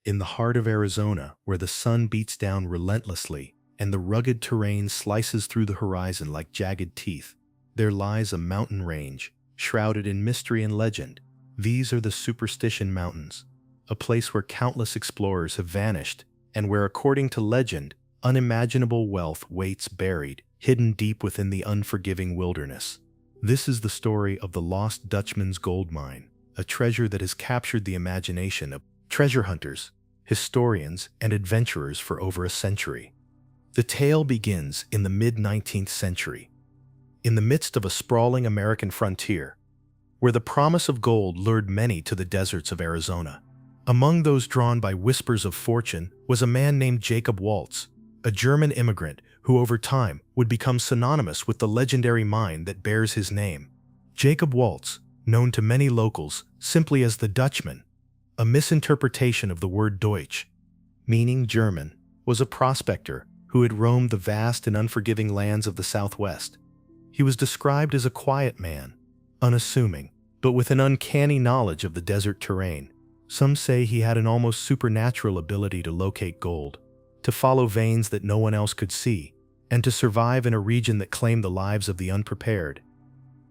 In the heart of Arizona, where the sun beats down relentlessly and the rugged terrain slices through the horizon like jagged teeth, there lies a mountain range, shrouded in mystery and legend. These are the Superstition Mountains, a place where countless explorers have vanished, and where, according to legend, unimaginable wealth waits buried, hidden deep within the unforgiving wilderness. This is the story of the lost Dutchman's gold mine, a treasure that has captured the imagination of treasure hunters, historians, and adventurers for over a century. The tale begins in the mid-19th century, in the midst of a sprawling American frontier, where the promise of gold lured many to the deserts of Arizona. Among those drawn by whispers of fortune was a man named Jacob Waltz, a German immigrant who over time would become synonymous with the legendary mine that bears his name. Jacob Waltz, known to many locals simply as the Dutchman, a misinterpretation of the word Deutsch, meaning German, was a prospector who had roamed the vast and unforgiving lands of the Southwest. He was described as a quiet man, unassuming, but with an uncanny knowledge of the desert terrain. Some say he had an almost supernatural ability to locate gold, to follow veins that no one else could see, and to survive in a region that claimed the lives of the unprepared.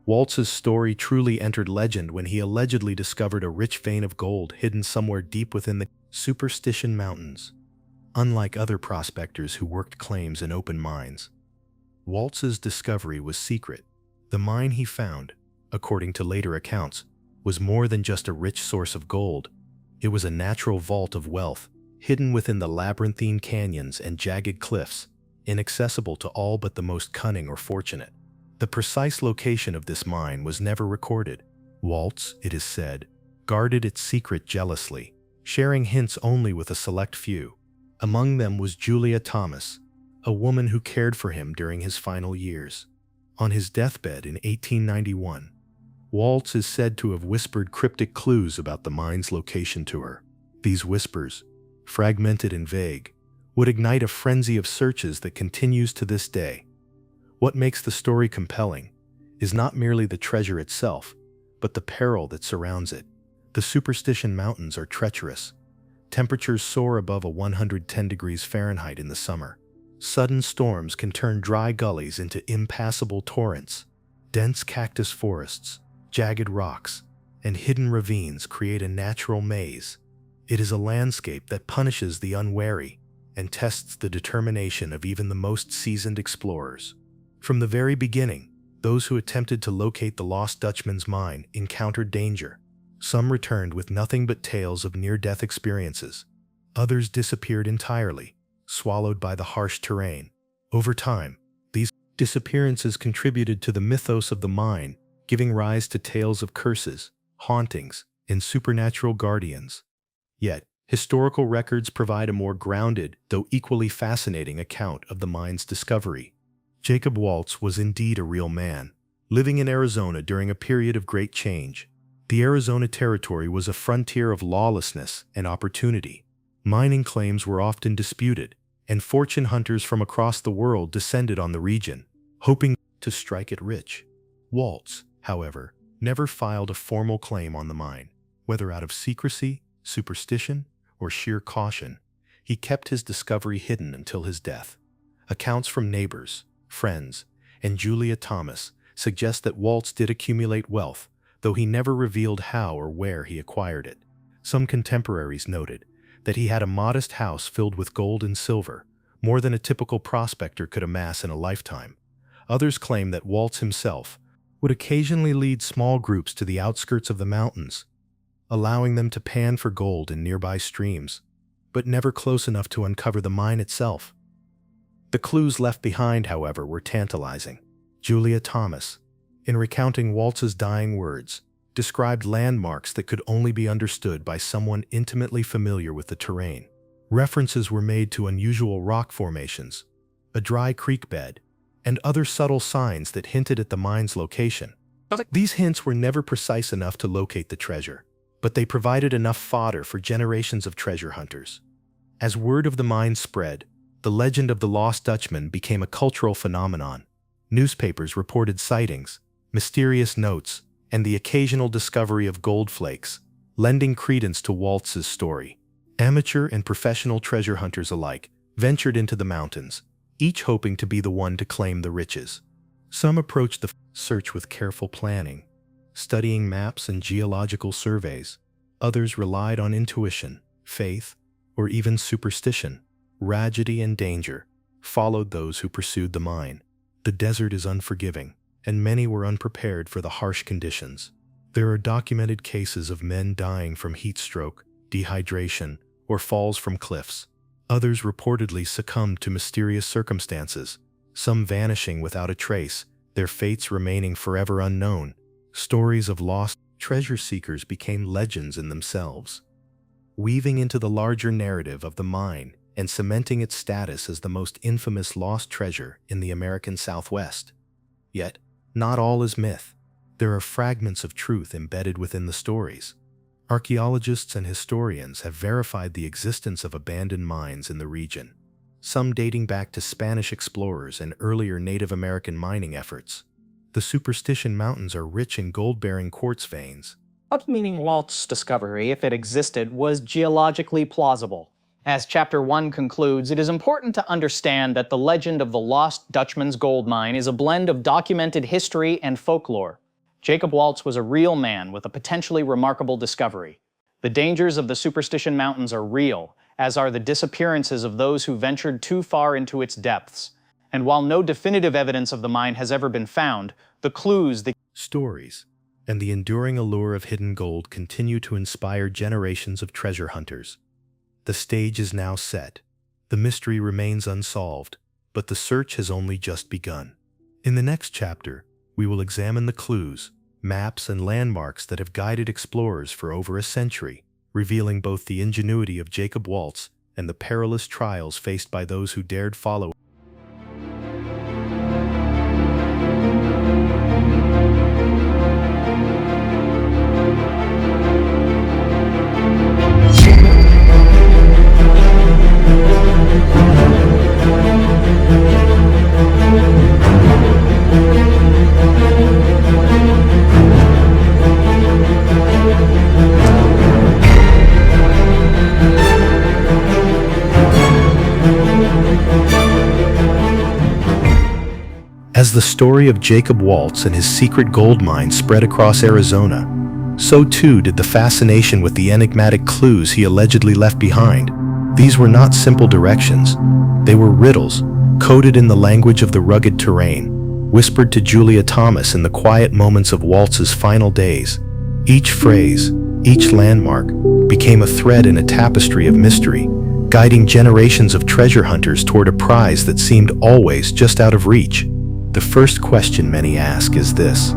Waltz's story truly entered legend when he allegedly discovered a rich vein of gold hidden somewhere deep within the Superstition Mountains. Unlike other prospectors who worked claims in open mines, Waltz's discovery was secret. The mine he found, according to later accounts, was more than just a rich source of gold. It was a natural vault of wealth, hidden within the labyrinthine canyons and jagged cliffs, inaccessible to all but the most cunning or fortunate. The precise location of this mine was never recorded. Waltz, it is said, guarded its secret jealously, sharing hints only with a select few. Among them was Julia Thomas, a woman who cared for him during his final years. On his deathbed in 1891, Waltz is said to have whispered cryptic clues about the mine's location to her. These whispers, fragmented and vague, would ignite a frenzy of searches that continues to this day. What makes the story compelling is not merely the treasure itself, but the peril that surrounds it. The Superstition Mountains are treacherous. Temperatures soar above 110 degrees Fahrenheit in the summer. Sudden storms can turn dry gullies into impassable torrents. Dense cactus forests, jagged rocks, and hidden ravines create a natural maze. It is a landscape that punishes the unwary and tests the determination of even the most seasoned explorers. From the very beginning, those who attempted to locate the lost Dutchman's mine encountered danger. Some returned with nothing but tales of near-death experiences. Others disappeared entirely, swallowed by the harsh terrain. Over time, these disappearances contributed to the mythos of the mine, giving rise to tales of curses, hauntings, and supernatural guardians. Yet, historical records provide a more grounded, though equally fascinating account of the mine's discovery. Jacob Waltz was indeed a real man, living in Arizona during a period of great change. The Arizona Territory was a frontier of lawlessness and opportunity. Mining claims were often disputed, and fortune hunters from across the world descended on the region, hoping to strike it rich. Waltz, however, never filed a formal claim on the mine. Whether out of secrecy, superstition, or sheer caution, he kept his discovery hidden until his death. Accounts from neighbors, friends, and Julia Thomas suggest that Waltz did accumulate wealth, though he never revealed how or where he acquired it. Some contemporaries noted that he had a modest house filled with gold and silver, more than a typical prospector could amass in a lifetime. Others claim that Waltz himself would occasionally lead small groups to the outskirts of the mountains, allowing them to pan for gold in nearby streams, but never close enough to uncover the mine itself. The clues left behind, however, were tantalizing. Julia Thomas, in recounting Waltz's dying words, described landmarks that could only be understood by someone intimately familiar with the terrain. References were made to unusual rock formations, a dry creek bed, and other subtle signs that hinted at the mine's location. These hints were never precise enough to locate the treasure, but they provided enough fodder for generations of treasure hunters. As word of the mine spread, the legend of the lost Dutchman became a cultural phenomenon. Newspapers reported sightings, mysterious notes, and the occasional discovery of gold flakes, lending credence to Waltz's story. Amateur and professional treasure hunters alike ventured into the mountains, each hoping to be the one to claim the riches. Some approached the search with careful planning, studying maps and geological surveys. Others relied on intuition, faith, or even superstition. Tragedy and danger followed those who pursued the mine. The desert is unforgiving, and many were unprepared for the harsh conditions. There are documented cases of men dying from heat stroke, dehydration, or falls from cliffs. Others reportedly succumbed to mysterious circumstances, some vanishing without a trace, their fates remaining forever unknown. Stories of lost treasure seekers became legends in themselves, weaving into the larger narrative of the mine and cementing its status as the most infamous lost treasure in the American Southwest. Yet, not all is myth. There are fragments of truth embedded within the stories. Archaeologists and historians have verified the existence of abandoned mines in the region, some dating back to Spanish explorers and earlier Native American mining efforts. The Superstition Mountains are rich in gold-bearing quartz veins. Meaning Waltz's discovery, if it existed, was geologically plausible. As Chapter 1 concludes, it is important to understand that the legend of the lost Dutchman's gold mine is a blend of documented history and folklore. Jacob Waltz was a real man with a potentially remarkable discovery. The dangers of the Superstition Mountains are real, as are the disappearances of those who ventured too far into its depths. And while no definitive evidence of the mine has ever been found, the clues, the stories, and the enduring allure of hidden gold continue to inspire generations of treasure hunters. The stage is now set. The mystery remains unsolved, but the search has only just begun. In the next chapter, we will examine the clues, maps, and landmarks that have guided explorers for over a century, revealing both the ingenuity of Jacob Waltz and the perilous trials faced by those who dared follow. As the story of Jacob Waltz and his secret gold mine spread across Arizona, so too did the fascination with the enigmatic clues he allegedly left behind. These were not simple directions. They were riddles, coded in the language of the rugged terrain, whispered to Julia Thomas in the quiet moments of Waltz's final days. Each phrase, each landmark, became a thread in a tapestry of mystery, guiding generations of treasure hunters toward a prize that seemed always just out of reach. The first question many ask is this: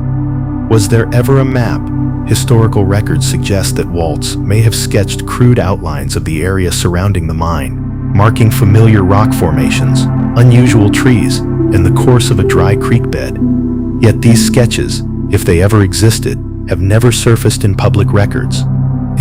was there ever a map? Historical records suggest that Waltz may have sketched crude outlines of the area surrounding the mine, marking familiar rock formations, unusual trees, and the course of a dry creek bed. Yet these sketches, if they ever existed, have never surfaced in public records.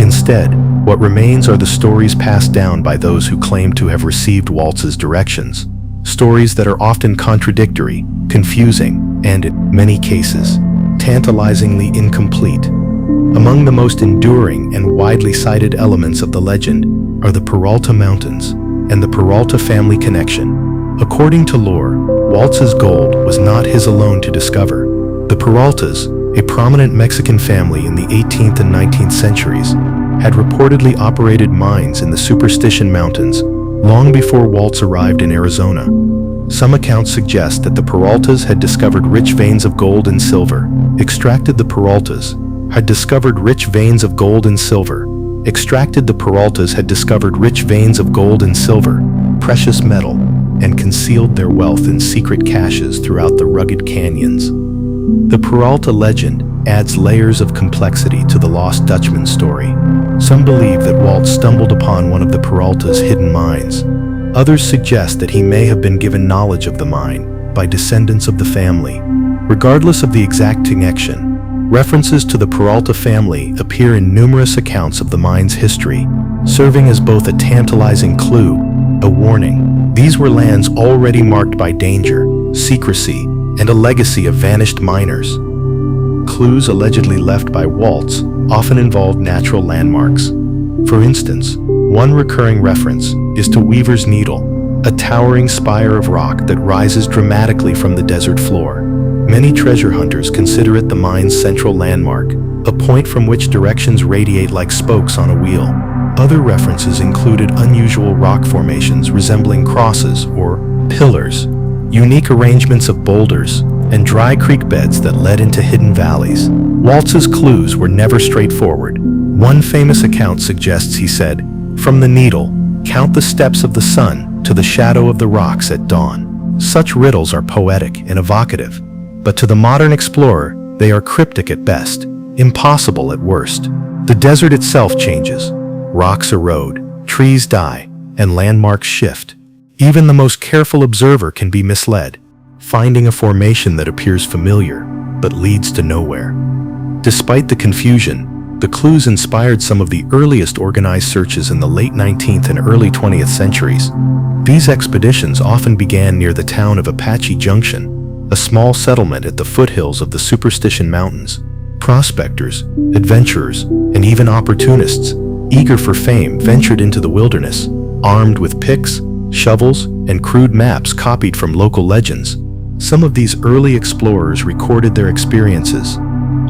Instead, what remains are the stories passed down by those who claim to have received Waltz's directions. Stories that are often contradictory, confusing, and, in many cases, tantalizingly incomplete. Among the most enduring and widely cited elements of the legend are the Peralta Mountains and the Peralta family connection. According to lore, Waltz's gold was not his alone to discover. The Peraltas, a prominent Mexican family in the 18th and 19th centuries, had reportedly operated mines in the Superstition Mountains long before Waltz arrived in Arizona. Some accounts suggest that the Peraltas had discovered rich veins of gold and silver. Extracted the Peraltas had discovered rich veins of gold and silver. Precious metal, and concealed their wealth in secret caches throughout the rugged canyons. The Peralta legend adds layers of complexity to the lost Dutchman story. Some believe that Waltz stumbled upon one of the Peralta's hidden mines. Others suggest that he may have been given knowledge of the mine by descendants of the family. Regardless of the exact connection, references to the Peralta family appear in numerous accounts of the mine's history, serving as both a tantalizing clue, a warning. These were lands already marked by danger, secrecy, and a legacy of vanished miners. Clues allegedly left by Waltz often involved natural landmarks. For instance, One recurring reference is to Weaver's Needle, a towering spire of rock that rises dramatically from the desert floor. Many treasure hunters consider it the mine's central landmark, a point from which directions radiate like spokes on a wheel. Other references included unusual rock formations resembling crosses or pillars, unique arrangements of boulders, and dry creek beds that led into hidden valleys. Waltz's clues were never straightforward. One famous account suggests he said, "From the needle, count the steps of the sun to the shadow of the rocks at dawn." Such riddles are poetic and evocative, but to the modern explorer, they are cryptic at best, impossible at worst. The desert itself changes. Rocks erode, trees die, and landmarks shift. Even the most careful observer can be misled, finding a formation that appears familiar but leads to nowhere. Despite the confusion, the clues inspired some of the earliest organized searches in the late 19th and early 20th centuries. These expeditions often began near the town of Apache Junction, a small settlement at the foothills of the Superstition Mountains. Prospectors, adventurers, and even opportunists, eager for fame, ventured into the wilderness, armed with picks, shovels, and crude maps copied from local legends. Some of these early explorers recorded their experiences,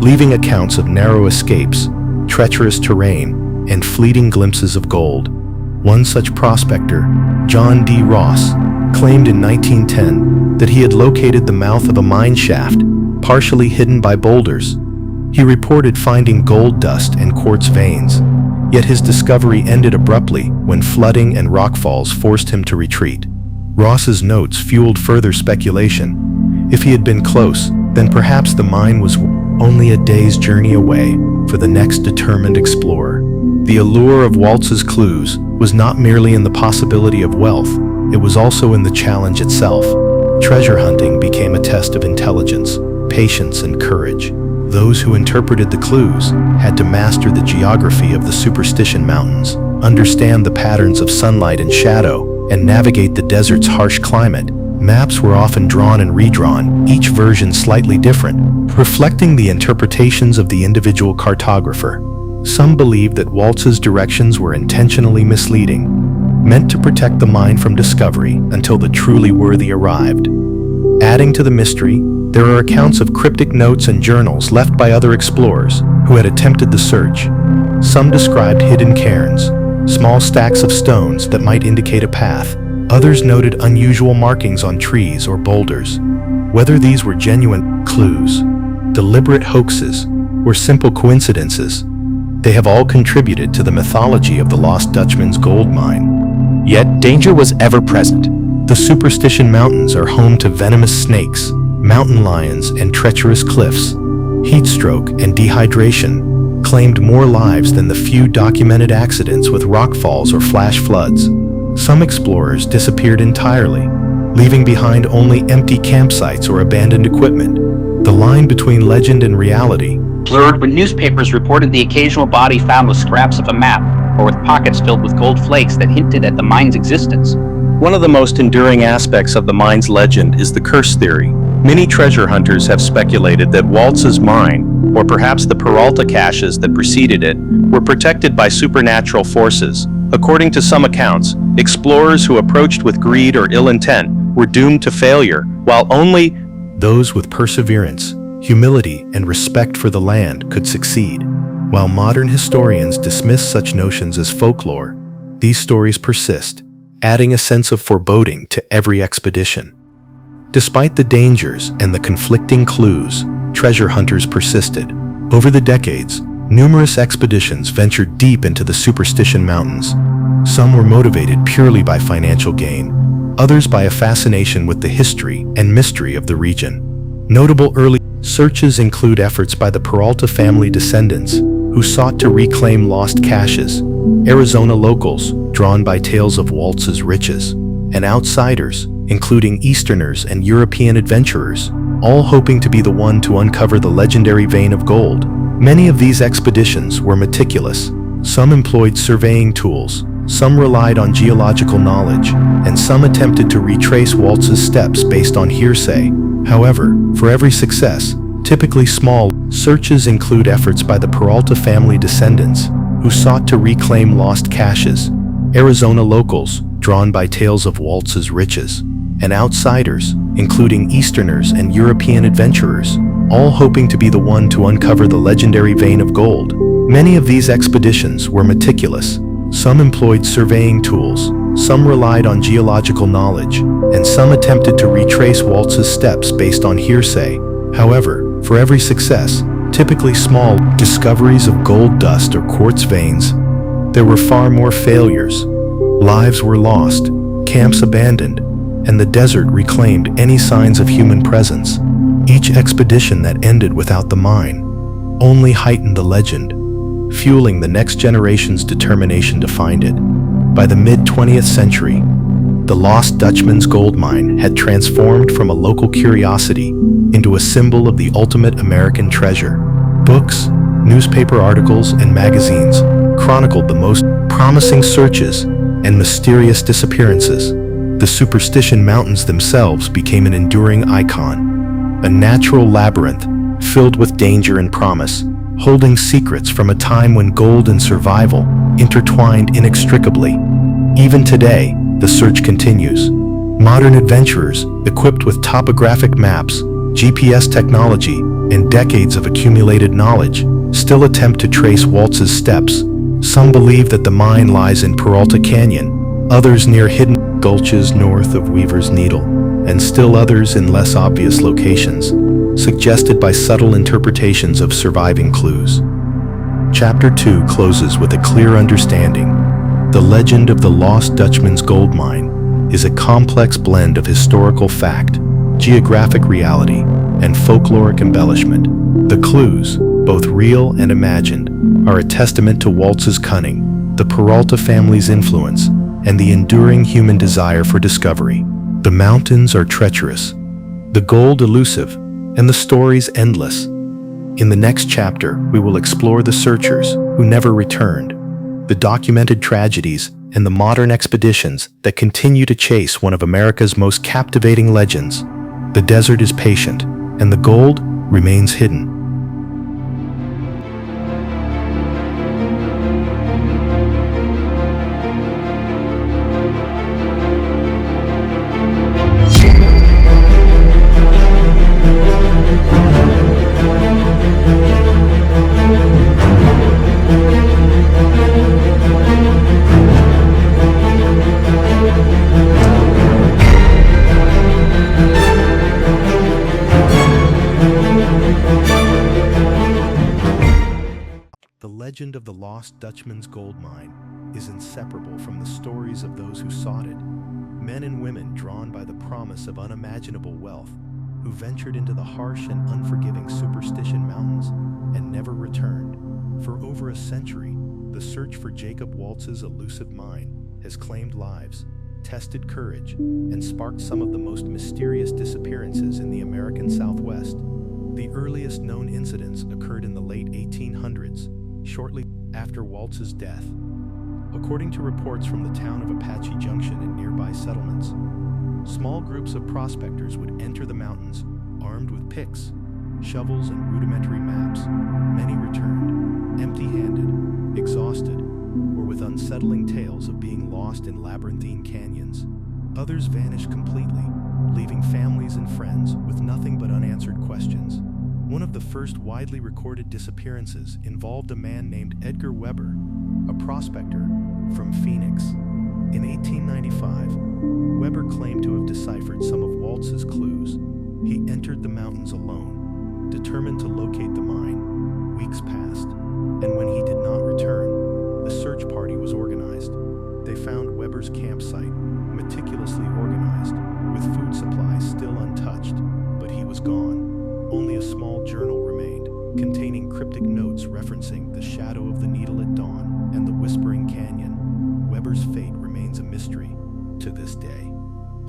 leaving accounts of narrow escapes, treacherous terrain, and fleeting glimpses of gold. One such prospector, John D. Ross, claimed in 1910 that he had located the mouth of a mine shaft, partially hidden by boulders. He reported finding gold dust and quartz veins, yet his discovery ended abruptly when flooding and rockfalls forced him to retreat. Ross's notes fueled further speculation. If he had been close, then perhaps the mine was only a day's journey away for the next determined explorer. The allure of Waltz's clues was not merely in the possibility of wealth, it was also in the challenge itself. Treasure hunting became a test of intelligence, patience, and courage. Those who interpreted the clues had to master the geography of the Superstition Mountains, understand the patterns of sunlight and shadow, and navigate the desert's harsh climate. Maps were often drawn and redrawn, each version slightly different, reflecting the interpretations of the individual cartographer. Some believed that Waltz's directions were intentionally misleading, meant to protect the mine from discovery until the truly worthy arrived. Adding to the mystery, there are accounts of cryptic notes and journals left by other explorers who had attempted the search. Some described hidden cairns, small stacks of stones that might indicate a path. Others noted unusual markings on trees or boulders. Whether these were genuine clues, deliberate hoaxes, or simple coincidences, they have all contributed to the mythology of the lost Dutchman's gold mine. Yet danger was ever present. The Superstition Mountains are home to venomous snakes, mountain lions, and treacherous cliffs. Heat stroke and dehydration claimed more lives than the few documented accidents with rockfalls or flash floods. Some explorers disappeared entirely, leaving behind only empty campsites or abandoned equipment. The line between legend and reality Blurred when newspapers reported the occasional body found with scraps of a map or with pockets filled with gold flakes that hinted at the mine's existence. One of the most enduring aspects of the mine's legend is the curse theory. Many treasure hunters have speculated that Waltz's mine, or perhaps the Peralta caches that preceded it, were protected by supernatural forces. According to some accounts, explorers who approached with greed or ill intent were doomed to failure, while only those with perseverance, humility, and respect for the land could succeed. While modern historians dismiss such notions as folklore, these stories persist, adding a sense of foreboding to every expedition. Despite the dangers and the conflicting clues, treasure hunters persisted. Over the decades, numerous expeditions ventured deep into the Superstition Mountains. Some were motivated purely by financial gain, others by a fascination with the history and mystery of the region. Notable early searches include efforts by the Peralta family descendants, who sought to reclaim lost caches, Arizona locals, drawn by tales of Waltz's riches, and outsiders, including Easterners and European adventurers, all hoping to be the one to uncover the legendary vein of gold. Many of these expeditions were meticulous. Some employed surveying tools, some relied on geological knowledge, and some attempted to retrace Waltz's steps based on hearsay. However, for every success, typically small, searches include efforts by the Peralta family descendants, who sought to reclaim lost caches, Arizona locals, drawn by tales of Waltz's riches, and outsiders, including Easterners and European adventurers, all hoping to be the one to uncover the legendary vein of gold. Many of these expeditions were meticulous. Some employed surveying tools, some relied on geological knowledge, and some attempted to retrace Waltz's steps based on hearsay. However, for every success, typically small discoveries of gold dust or quartz veins, there were far more failures. Lives were lost, camps abandoned, and the desert reclaimed any signs of human presence. Each expedition that ended without the mine only heightened the legend, fueling the next generation's determination to find it. By the mid-20th century, the lost Dutchman's gold mine had transformed from a local curiosity into a symbol of the ultimate American treasure. Books, newspaper articles, and magazines chronicled the most promising searches and mysterious disappearances. The Superstition Mountains themselves became an enduring icon, a natural labyrinth filled with danger and promise, holding secrets from a time when gold and survival intertwined inextricably. Even today, the search continues. Modern adventurers, equipped with topographic maps, GPS technology, and decades of accumulated knowledge, still attempt to trace Waltz's steps. Some believe that the mine lies in Peralta Canyon, others near hidden gulches north of Weaver's Needle, and still others in less obvious locations, suggested by subtle interpretations of surviving clues. Chapter 2 closes with a clear understanding. The legend of the lost Dutchman's gold mine is a complex blend of historical fact, geographic reality, and folkloric embellishment. The clues, both real and imagined, are a testament to Waltz's cunning, the Peralta family's influence, and the enduring human desire for discovery. The mountains are treacherous, the gold elusive, and the stories endless. In the next chapter, we will explore the searchers who never returned, the documented tragedies, and the modern expeditions that continue to chase one of America's most captivating legends. The desert is patient, and the gold remains hidden. The legend of the lost Dutchman's gold mine is inseparable from the stories of those who sought it, men and women drawn by the promise of unimaginable wealth, who ventured into the harsh and unforgiving Superstition Mountains and never returned. For over a century, the search for Jacob Waltz's elusive mine has claimed lives, tested courage, and sparked some of the most mysterious disappearances in the American Southwest. The earliest known incidents occurred in the late 1800s, shortly after Waltz's death. According to reports from the town of Apache Junction and nearby settlements, small groups of prospectors would enter the mountains armed with picks, shovels, and rudimentary maps. Many returned, empty-handed, exhausted, or with unsettling tales of being lost in labyrinthine canyons. Others vanished completely, leaving families and friends with nothing but unanswered questions. One of the first widely recorded disappearances involved a man named Edgar Weber, a prospector from Phoenix. In 1895, Weber claimed to have deciphered some of Waltz's clues. He entered the mountains alone, determined to locate the mine. Weeks passed, and when he did not return, the search party was organized. They found Weber's campsite, meticulously organized, with food supplies still untouched, but he was gone. Only a small journal remained, containing cryptic notes referencing the shadow of the needle at dawn and the whispering canyon. Weber's fate remains a mystery to this day.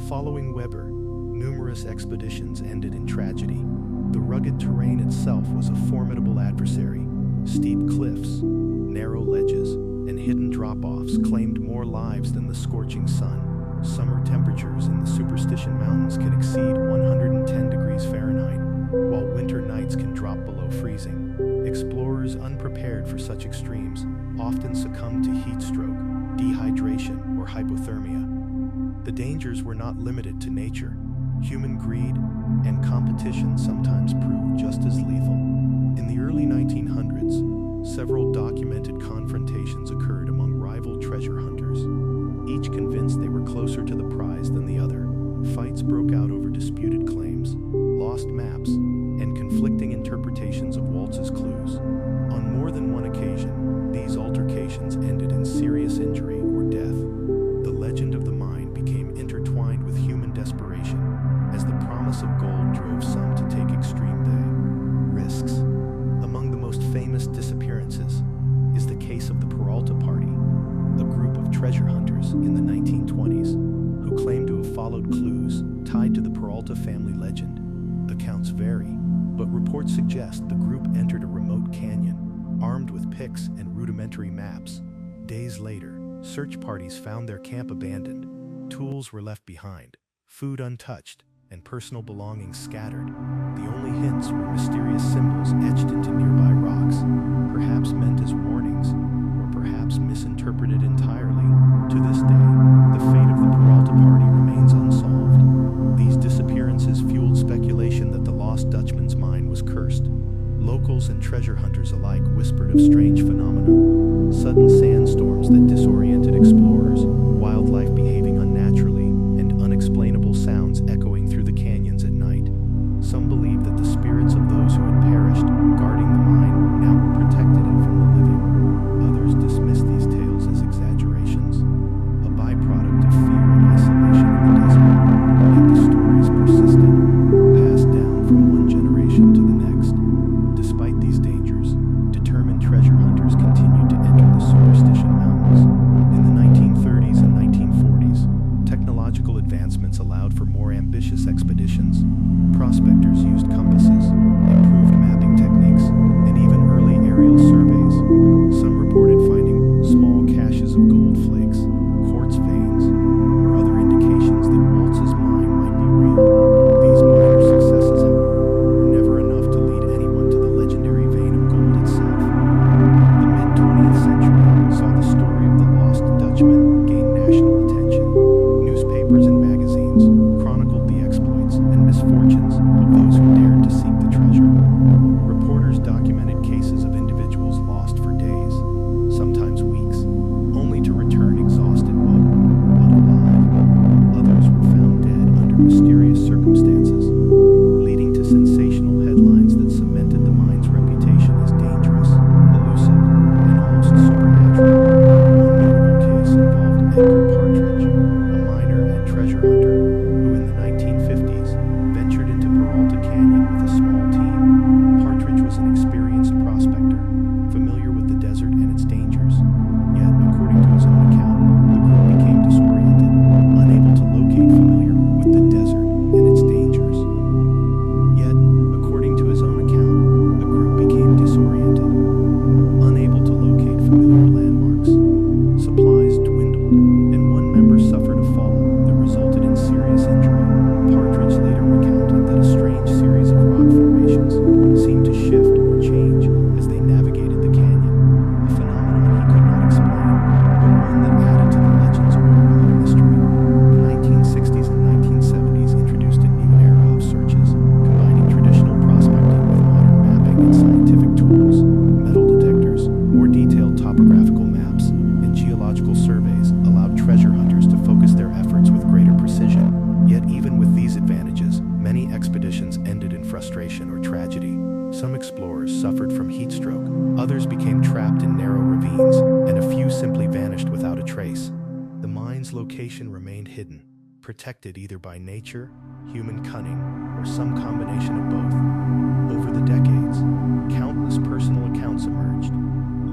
Following Weber, numerous expeditions ended in tragedy. The rugged terrain itself was a formidable adversary. Steep cliffs, narrow ledges, and hidden drop-offs claimed more lives than the scorching sun. Summer temperatures in the Superstition Mountains can exceed 110 degrees Fahrenheit, while winter nights can drop below freezing. Explorers unprepared for such extremes often succumb to heat stroke, dehydration, or hypothermia. The dangers were not limited to nature. Human greed and competition sometimes proved just as lethal. In the early 1900s, several documented confrontations occurred among rival treasure hunters, each convinced they were closer to the prize than the other. Fights broke out over disputed claims, lost maps, and conflicting interpretations of Waltz's clues. On more than one occasion, these altercations ended in serious injury or death. The legend of the mine became intertwined with human desperation, as the promise of gold drove some to take extreme risks. Among the most famous disappearances is the case of the Peralta Party, a group of treasure hunters in the 1920s who claimed to have followed clues tied to the Peralta family legend. Accounts vary, but reports suggest the group entered a remote canyon, armed with picks and rudimentary maps. Days later, search parties found their camp abandoned. Tools were left behind, food untouched, and personal belongings scattered. The only hints were mysterious symbols etched into nearby rocks, perhaps meant as warnings, or perhaps misinterpreted entirely. To this day, the fate of the Peralta Party remains unsolved. These disappearances fueled speculation that the lost Dutchman's mine was cursed. Locals and treasure hunters alike whispered of strange phenomena, sudden sandstorms that disoriented explorers, wildlife behaving unnaturally, and unexplainable sounds echoing through the canyons at night. Some believed that the spirits of those who had perished guarding the mine now were protected it from the living. Others dismissed these tales as exaggerations, a byproduct of fear and isolation in the desert. Yet the stories persisted, passed down from one generation to the next. Despite these dangers, determined treasure hunters continued to enter the Superstition Mountains. In the 1930s and 1940s, technological advancements allowed for more ambitious expeditions. Prospectors used compasses, improved mapping techniques, and even early aerial surveys. Some reported finding small caches of gold flakes, quartz veins, or other indications that Waltz's mine might be real. These minor successes, however, were never enough to lead anyone to the legendary vein of gold itself. The mid-20th century saw the story of the lost Dutchman gain national attention. Newspapers and magazines chronicled the exploits and misfortunes of those who dared to seek the treasure. Reporters documented cases of individuals lost for days, sometimes weeks, only to return exhausted but alive. Others were found dead under mysterious circumstances, leading to sensational headlines that cemented the mine's reputation as dangerous, elusive, and almost supernatural. One notable case involved a miner and treasure hunter who in the 1950s ventured into Peralta Canyon with a small team. Partridge was an experienced prospector, familiar with the desert and its dangers. Yet, according to his own account, the group became disoriented, unable to locate familiar with the desert and its dangers. Yet, according to his own account, the group became disoriented, unable to locate familiar landmarks. Supplies dwindled, and one member suffered a fall that resulted in serious injury. Partridge later recounted that a strange series of rock formations seemed to shift or change as they navigated the canyon, a phenomenon he could not explain, but one that added to the legend's aura of mystery. The 1960s and 1970s introduced a new era of searches, combining traditional prospecting with modern mapping and scientific tools. Metal detectors, more detailed topographical maps, and geological surveys allowed treasure hunters to focus their efforts with greater precision. Yet even with these advantages, many expeditions ended in frustration or tragedy. Some explorers suffered from heat stroke, others became trapped in narrow ravines, and a few simply vanished without a trace. The mine's location remained hidden, protected either by nature, human cunning, or some combination of both. Over the decades, countless personal accounts emerged.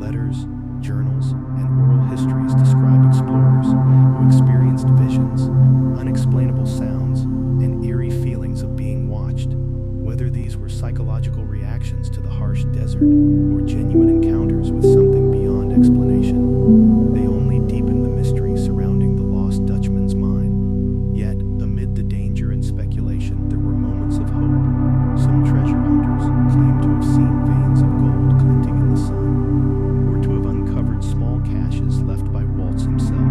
Letters, journals, and oral histories describe explorers who experienced visions, unexplainable sounds, and eerie feelings of being watched. Whether these were psychological reactions to the harsh desert or genuine encounters with something beyond explanation, they only deepened the mystery surrounding the lost Dutchman's mine. Yet, amid the danger and speculation, there were moments of hope. Some treasure hunters claimed to have seen veins of gold glinting in the sun, or to have uncovered small caches left by Waltz himself.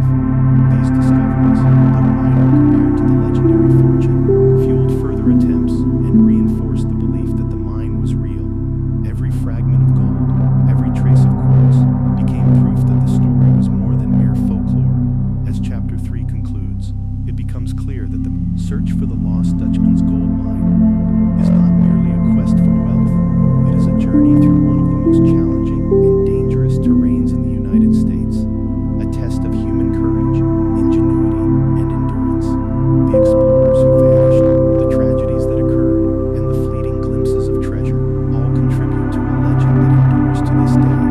becomes clear that the search for the lost Dutchman's gold mine is not merely a quest for wealth. It is a journey through one of the most challenging and dangerous terrains in the United States, a test of human courage, ingenuity, and endurance. The explorers who vanished, the tragedies that occurred, and the fleeting glimpses of treasure all contribute to a legend that endures to this day.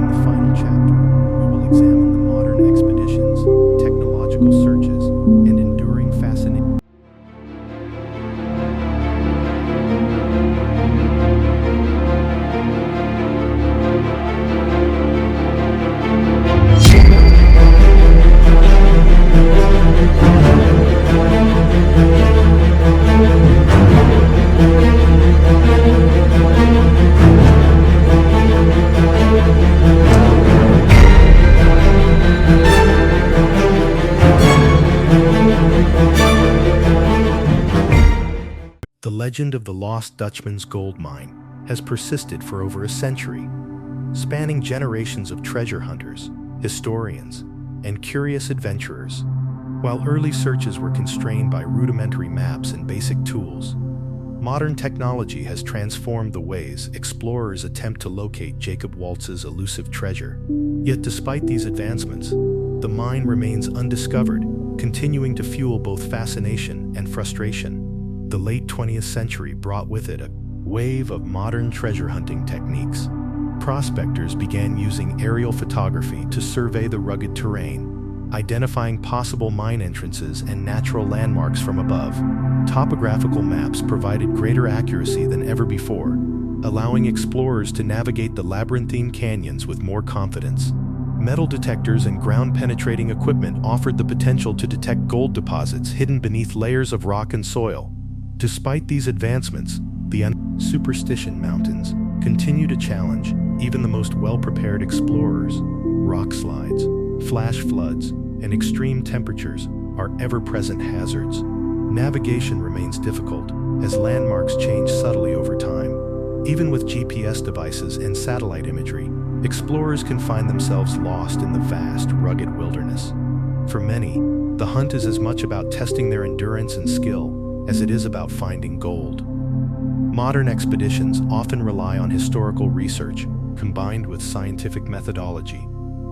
In the final chapter, we will examine the modern expeditions, technological searches, and enduring fascination. The legend of the lost Dutchman's gold mine has persisted for over a century, spanning generations of treasure hunters, historians, and curious adventurers. While early searches were constrained by rudimentary maps and basic tools, modern technology has transformed the ways explorers attempt to locate Jacob Waltz's elusive treasure. Yet despite these advancements, the mine remains undiscovered, continuing to fuel both fascination and frustration. The late 20th century brought with it a wave of modern treasure hunting techniques. Prospectors began using aerial photography to survey the rugged terrain, identifying possible mine entrances and natural landmarks from above. Topographical maps provided greater accuracy than ever before, allowing explorers to navigate the labyrinthine canyons with more confidence. Metal detectors and ground-penetrating equipment offered the potential to detect gold deposits hidden beneath layers of rock and soil. Despite these advancements, the Superstition Mountains continue to challenge even the most well-prepared explorers. Rock slides, flash floods, and extreme temperatures are ever-present hazards. Navigation remains difficult as landmarks change subtly over time. Even with GPS devices and satellite imagery, explorers can find themselves lost in the vast, rugged wilderness. For many, the hunt is as much about testing their endurance and skill as it is about finding gold. Modern expeditions often rely on historical research combined with scientific methodology.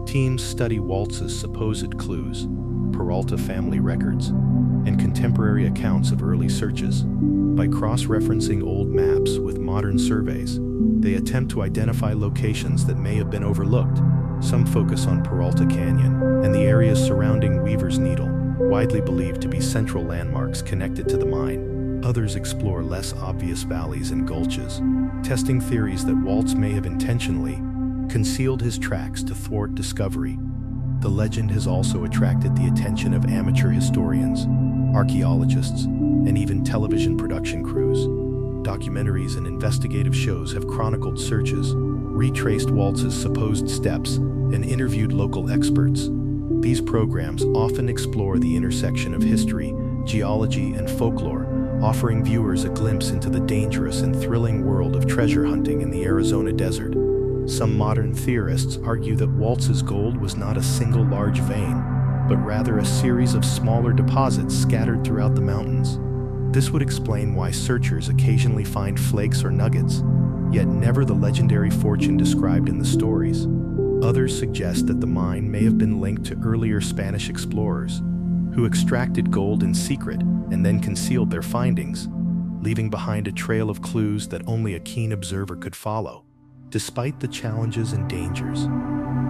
Teams study Waltz's supposed clues, Peralta family records, and contemporary accounts of early searches. By cross-referencing old maps with modern surveys, they attempt to identify locations that may have been overlooked. Some focus on Peralta Canyon and the areas surrounding Weaver's Needle, widely believed to be central landmarks connected to the mine. Others explore less obvious valleys and gulches, testing theories that Waltz may have intentionally concealed his tracks to thwart discovery. The legend has also attracted the attention of amateur historians, archaeologists, and even television production crews. Documentaries and investigative shows have chronicled searches, retraced Waltz's supposed steps, and interviewed local experts. These programs often explore the intersection of history, geology, and folklore, offering viewers a glimpse into the dangerous and thrilling world of treasure hunting in the Arizona desert. Some modern theorists argue that Waltz's gold was not a single large vein, but rather a series of smaller deposits scattered throughout the mountains. This would explain why searchers occasionally find flakes or nuggets, yet never the legendary fortune described in the stories. Others suggest that the mine may have been linked to earlier Spanish explorers, who extracted gold in secret and then concealed their findings, leaving behind a trail of clues that only a keen observer could follow. Despite the challenges and dangers,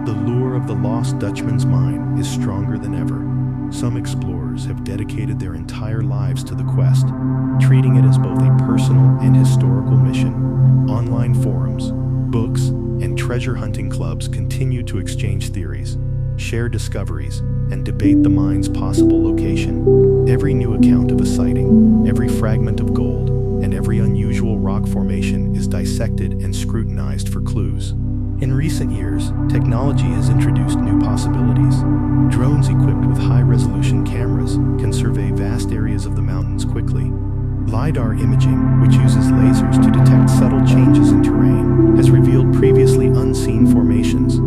the lure of the lost Dutchman's mine is stronger than ever. Some explorers have dedicated their entire lives to the quest, treating it as both a personal and historical mission. Online forums, books, and treasure hunting clubs continue to exchange theories, share discoveries, and debate the mine's possible location. Every new account of a sighting, every fragment of gold, and every unusual rock formation is dissected and scrutinized for clues. In recent years, technology has introduced new possibilities. Drones equipped with high-resolution cameras can survey vast areas of the mountains quickly. LiDAR imaging, which uses lasers to detect subtle changes in terrain, has revealed previously unseen formations.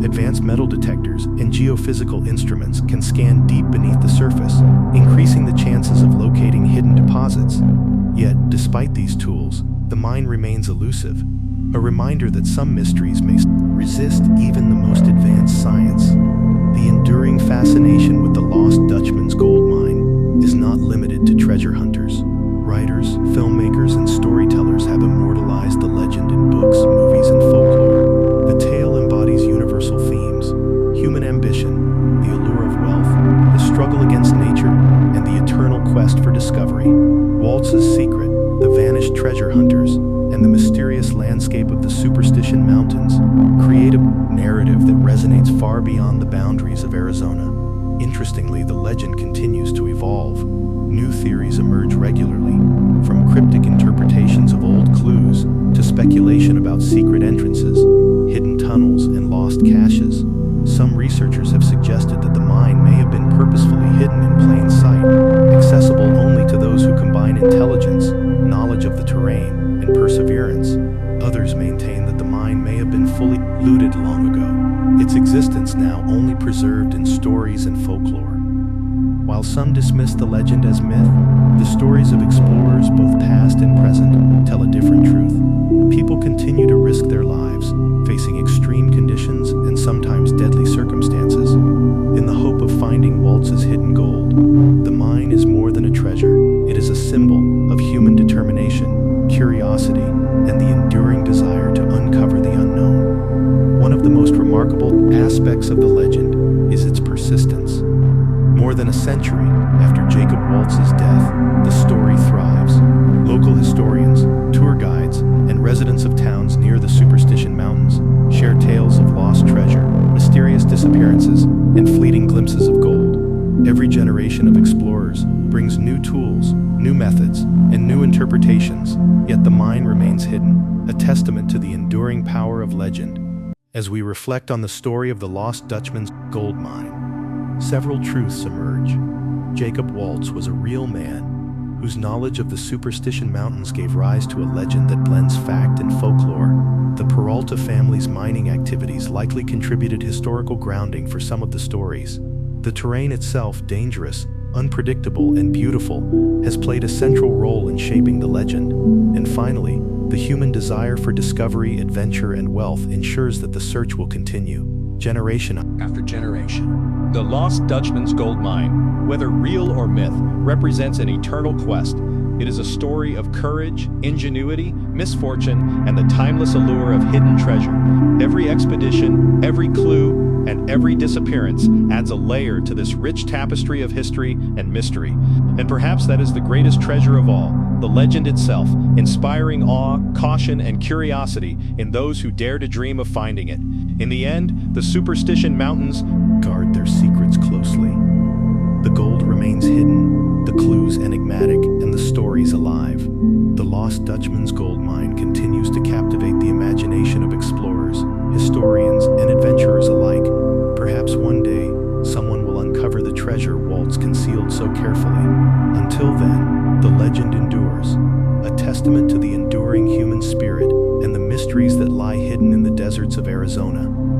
Advanced metal detectors and geophysical instruments can scan deep beneath the surface, increasing the chances of locating hidden deposits. Yet, despite these tools, the mine remains elusive, a reminder that some mysteries may resist even the most advanced science. The enduring fascination with the lost Dutchman's gold mine is not limited to treasure hunters. Writers, filmmakers, and storytellers have immortalized the legend in books, movies, and folklore. The tale embodies universal themes: human ambition, the allure of wealth, the struggle against nature, and the eternal quest for discovery. Waltz's secret, the vanished treasure hunters, and the mysterious landscape of the Superstition Mountains create a narrative that resonates far beyond the boundaries of Arizona. Interestingly, the legend continues to evolve. New theories emerge regularly, from cryptic interpretations of old clues to speculation about secret entrances, hidden tunnels, and lost caches. Some researchers have suggested that the mine may have been purposefully hidden in plain sight, accessible only to those who combine intelligence, knowledge of the terrain, and perseverance. Others maintain that the mine may have been fully looted long ago, its existence now only preserved in stories and folklore. While some dismiss the legend as myth, the stories of explorers, both past and present, tell a different truth. People continue to risk their lives, facing extreme conditions and sometimes deadly circumstances, in the hope of finding Waltz's hidden gold. The mine is more than a treasure. It is a symbol of human determination, curiosity, and the enduring desire to uncover the unknown. One of the most remarkable aspects of the legend is its persistence. More than a century after Jacob Waltz's death, the story thrives. Local historians, tour guides, and residents of towns near the Superstition Mountains share tales of lost treasure, mysterious disappearances, and fleeting glimpses of gold. Every generation of explorers brings new tools, new methods, and new interpretations, yet the mine remains hidden, a testament to the enduring power of legend. As we reflect on the story of the lost Dutchman's gold mine, several truths emerge. Jacob Waltz was a real man whose knowledge of the Superstition Mountains gave rise to a legend that blends fact and folklore. The Peralta family's mining activities likely contributed historical grounding for some of the stories. The terrain itself, dangerous, unpredictable, and beautiful, has played a central role in shaping the legend. And finally, the human desire for discovery, adventure, and wealth ensures that the search will continue, generation after generation. The lost Dutchman's gold mine, whether real or myth, represents an eternal quest. It is a story of courage, ingenuity, misfortune, and the timeless allure of hidden treasure. Every expedition, every clue, and every disappearance adds a layer to this rich tapestry of history and mystery. And perhaps that is the greatest treasure of all, the legend itself, inspiring awe, caution, and curiosity in those who dare to dream of finding it. In the end, the Superstition Mountains guard their secrets closely. The gold remains hidden, the clues enigmatic, and the stories alive. The lost Dutchman's gold mine continues to captivate the imagination of explorers, historians, and adventurers alike. Perhaps one day, someone will uncover the treasure Waltz concealed so carefully. Until then,